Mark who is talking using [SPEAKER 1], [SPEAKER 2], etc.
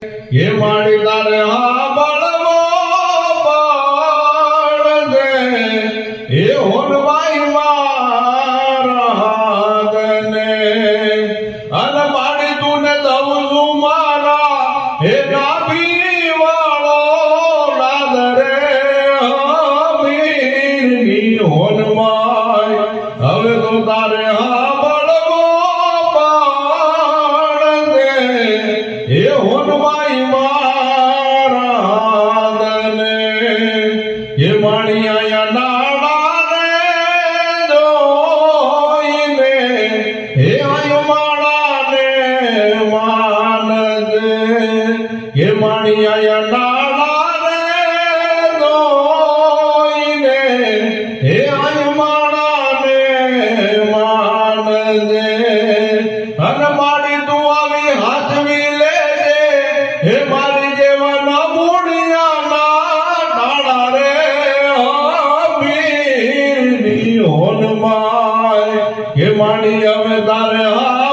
[SPEAKER 1] ये माड़ी तारे हाँ बलवो बाण दे ये होन भाई मारादने अन माड़ी तूने दवजू मारा हे नाभी वालो नादरे हमीर नी होन माय हवे तो तारे हाँ बलवो बाण दे ये होन भाई मारादने ये माड़ी आया नाड़ा रे जोईने हे आयु माड़ा ने मान दे ये माड़ी आया नाड़ा रे जोईने हे आयु माड़ा ने मान दे अन माड़ी तू आवी हाथ भी ले दे हे मारी जेवा ना मुड़िया ना डाड़ा रे होन माय ये माड़ी हमें तारे हाँ